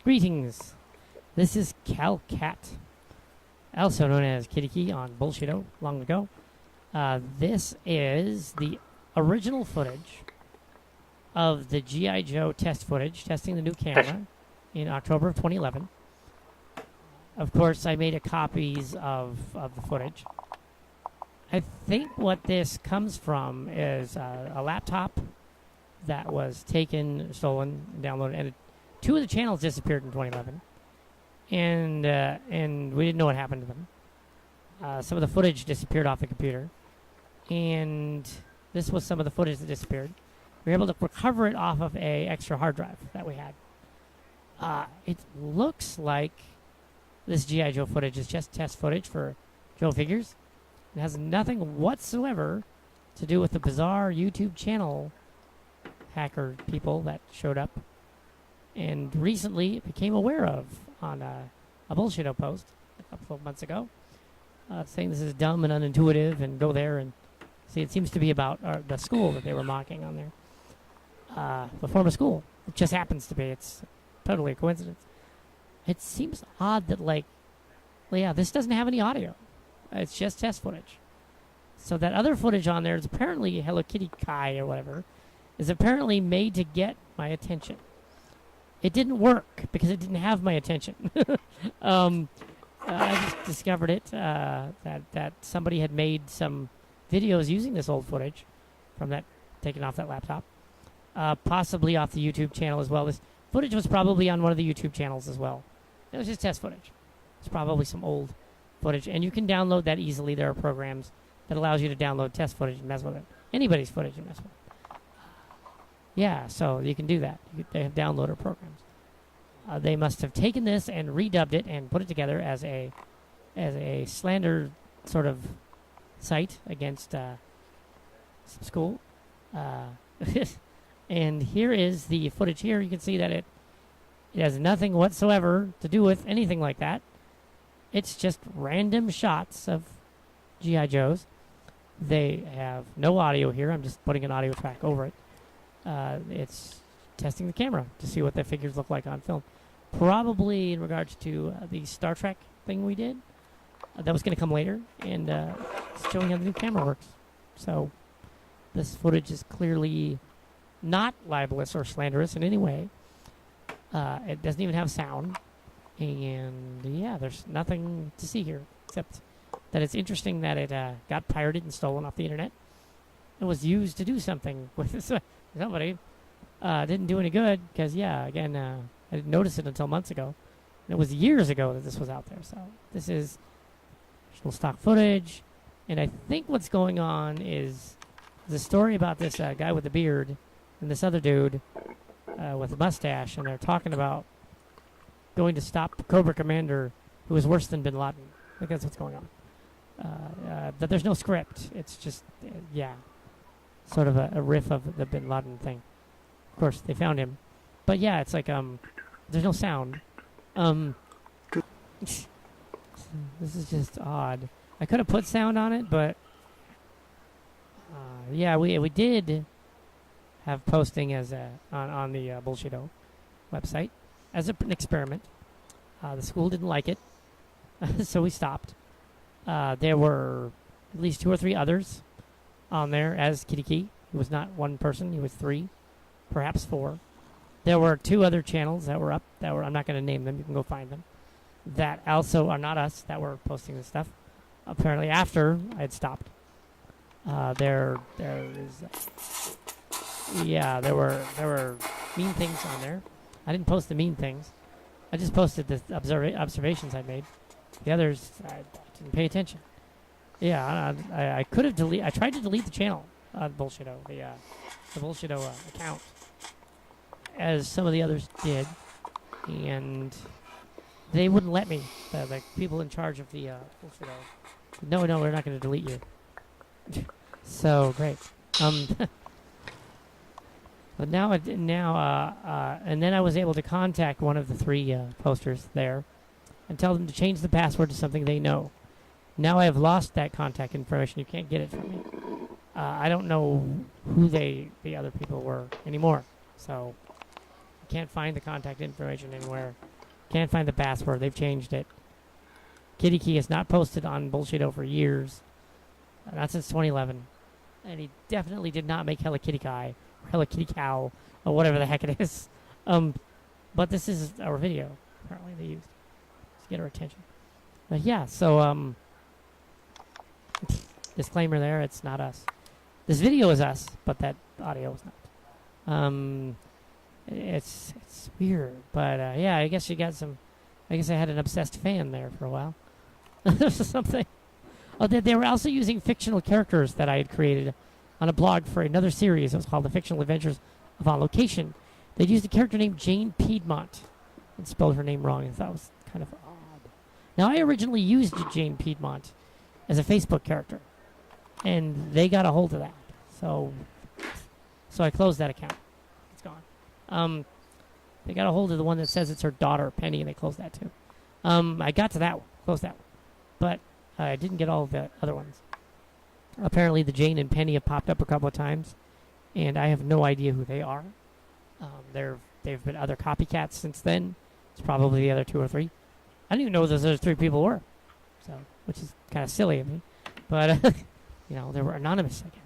Greetings. This is Calcat, also known as Kitty Key on Bullshito long ago. This is the original footage of the G.I. Joe test footage, testing the new camera in October of 2011. Of course, I made copies of the footage. I think what this comes from is a laptop that was taken, stolen, downloaded, and two of the channels disappeared in 2011, and we didn't know what happened to them. Some of the footage disappeared off the computer, and this was some of the footage that disappeared. We were able to recover it off of a extra hard drive that we had. It looks like this G.I. Joe footage is just test footage for Joe figures. It has nothing whatsoever to do with the bizarre YouTube channel hacker people that showed up and recently became aware of on a Bullshito post a couple of months ago, saying this is dumb and unintuitive, and go there and see. It seems to be about the school that they were mocking on there. The former school. It just happens to be. It's totally a coincidence. It seems odd that, this doesn't have any audio. It's just test footage. So that other footage on there is apparently Hello Kitty Kai or whatever, is apparently made to get my attention. It didn't work because it didn't have my attention. I just discovered it, that somebody had made some videos using this old footage from that, taken off that laptop, possibly off the YouTube channel as well. This footage was probably on one of the YouTube channels as well. It was just test footage. It's probably some old footage, and you can download that easily. There are programs that allows you to download test footage and mess with it. Anybody's footage and mess with it. Yeah, so you can do that. They have downloader programs. They must have taken this and redubbed it and put it together as a slander sort of site against some school. And here is the footage here. You can see that it has nothing whatsoever to do with anything like that. It's just random shots of G.I. Joes. They have no audio here. I'm just putting an audio track over it. It's testing the camera to see what the figures look like on film. Probably in regards to the Star Trek thing we did. That was going to come later, and it's showing how the new camera works. So this footage is clearly not libelous or slanderous in any way. It doesn't even have sound. And yeah, there's nothing to see here except that it's interesting that it got pirated and stolen off the internet. It was used to do something with somebody. Didn't do any good because, again, I didn't notice it until months ago. And it was years ago that this was out there. So this is original stock footage. And I think what's going on is the story about this guy with the beard and this other dude with a mustache, and they're talking about going to stop Cobra Commander, who is worse than Bin Laden. I think that's what's going on. But there's no script. It's just, sort of a riff of the Bin Laden thing. Of course, they found him. But yeah, it's like, there's no sound. This is just odd. I could have put sound on it, but we did have posting as on the Bullshito website as an experiment. The school didn't like it, so we stopped. There were at least 2 or 3 others on there as Kitty Key. He was not one person; he was 3, perhaps 4. There were 2 other channels that were up. I'm not going to name them. You can go find them. That also are not us that were posting this stuff. Apparently, after I had stopped, there were mean things on there. I didn't post the mean things. I just posted the observations I made. The others, I didn't pay attention. Yeah, I could have deleted. I tried to delete the channel, Bullshito, the Bullshito account, as some of the others did, and they wouldn't let me. The people in charge of the Bullshito. No, we're not going to delete you. So great. But and then I was able to contact one of the 3 posters there and tell them to change the password to something they know. Now I have lost that contact information. You can't get it from me. I don't know who the other people were anymore. So Can't find the contact information anywhere. Can't find the password. They've changed it. Kitty Key is not posted on Bullshito for years. Not since 2011. And he definitely did not make Hello Kitty Kai or Hello Kitty Cow or whatever the heck it is. But this is our video, apparently they used to get our attention. But yeah, so disclaimer there, it's not us. This video is us, but that audio is not. It's weird, but yeah, I guess you got some. I guess I had an obsessed fan there for a while. This is something. Oh, they were also using fictional characters that I had created on a blog for another series. It was called The Fictional Adventures of On Location. They'd used a character named Jane Piedmont and spelled her name wrong. I thought it was kind of odd. Now, I originally used Jane Piedmont as a Facebook character, and they got a hold of that. So I closed that account. It's gone. They got a hold of the one that says it's her daughter, Penny, and they closed that too. I got to that one, closed that one. But I didn't get all of the other ones. Apparently, the Jane and Penny have popped up a couple of times, and I have no idea who they are. They've been other copycats since then. It's probably the other 2 or 3. I didn't even know who those other 3 people were, so which is kind of silly of me. But they were anonymous, I guess.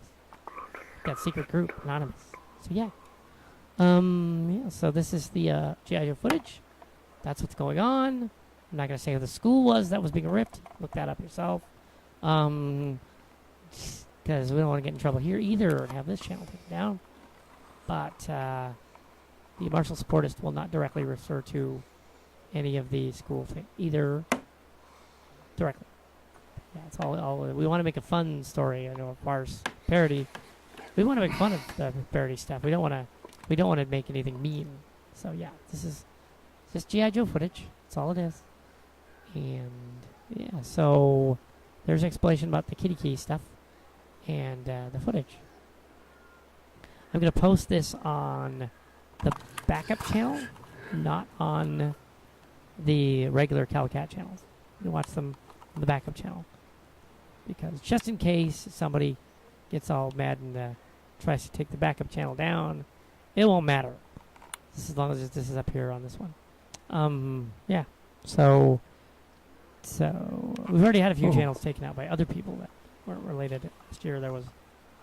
That secret group, anonymous. So yeah. Yeah. So this is the G.I. Joe footage. That's what's going on. I'm not going to say who the school was that was being ripped. Look that up yourself. Because we don't want to get in trouble here either or have this channel taken down. But the Martial Supportist will not directly refer to any of the school things either directly. Yeah, it's all we want to make a fun story, a farce parody. We want to make fun of the parody stuff. We don't want to make anything mean. So yeah, this is just G.I. Joe footage. That's all it is. And yeah, so there's an explanation about the Kitty Key stuff and the footage. I'm going to post this on the backup channel, not on the regular Calicat channels. You can watch them on the backup channel. Because just in case somebody gets all mad and tries to take the backup channel down, it won't matter. Just as long as this is up here on this one. Yeah. So we've already had a few channels taken out by other people that weren't related. Last year there was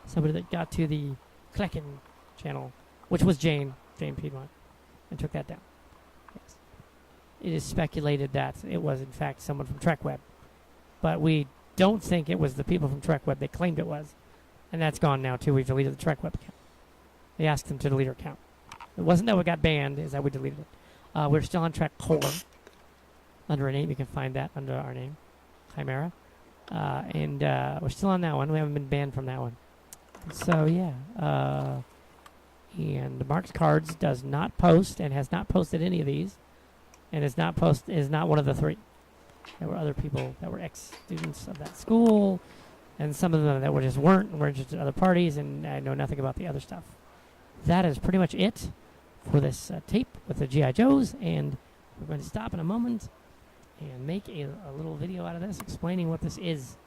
somebody that got to the Klecken channel, which was Jane Piedmont, and took that down. Yes. It is speculated that it was in fact someone from TrekWeb, but we don't think it was the people from TrekWeb. They claimed it was, and that's gone now too. We've deleted the TrekWeb account. They asked them to delete our account. It wasn't that we got banned; it's that we deleted it. We're still on Trek Core under a name. You can find that under our name, Chimera, and we're still on that one. We haven't been banned from that one. So yeah, and Mark's Cards does not post and has not posted any of these, and is not one of the 3. There were other people that were ex-students of that school, and some of them that were just at other parties, and I know nothing about the other stuff. That is pretty much it for this tape with the G.I. Joes, and we're going to stop in a moment and make a little video out of this explaining what this is.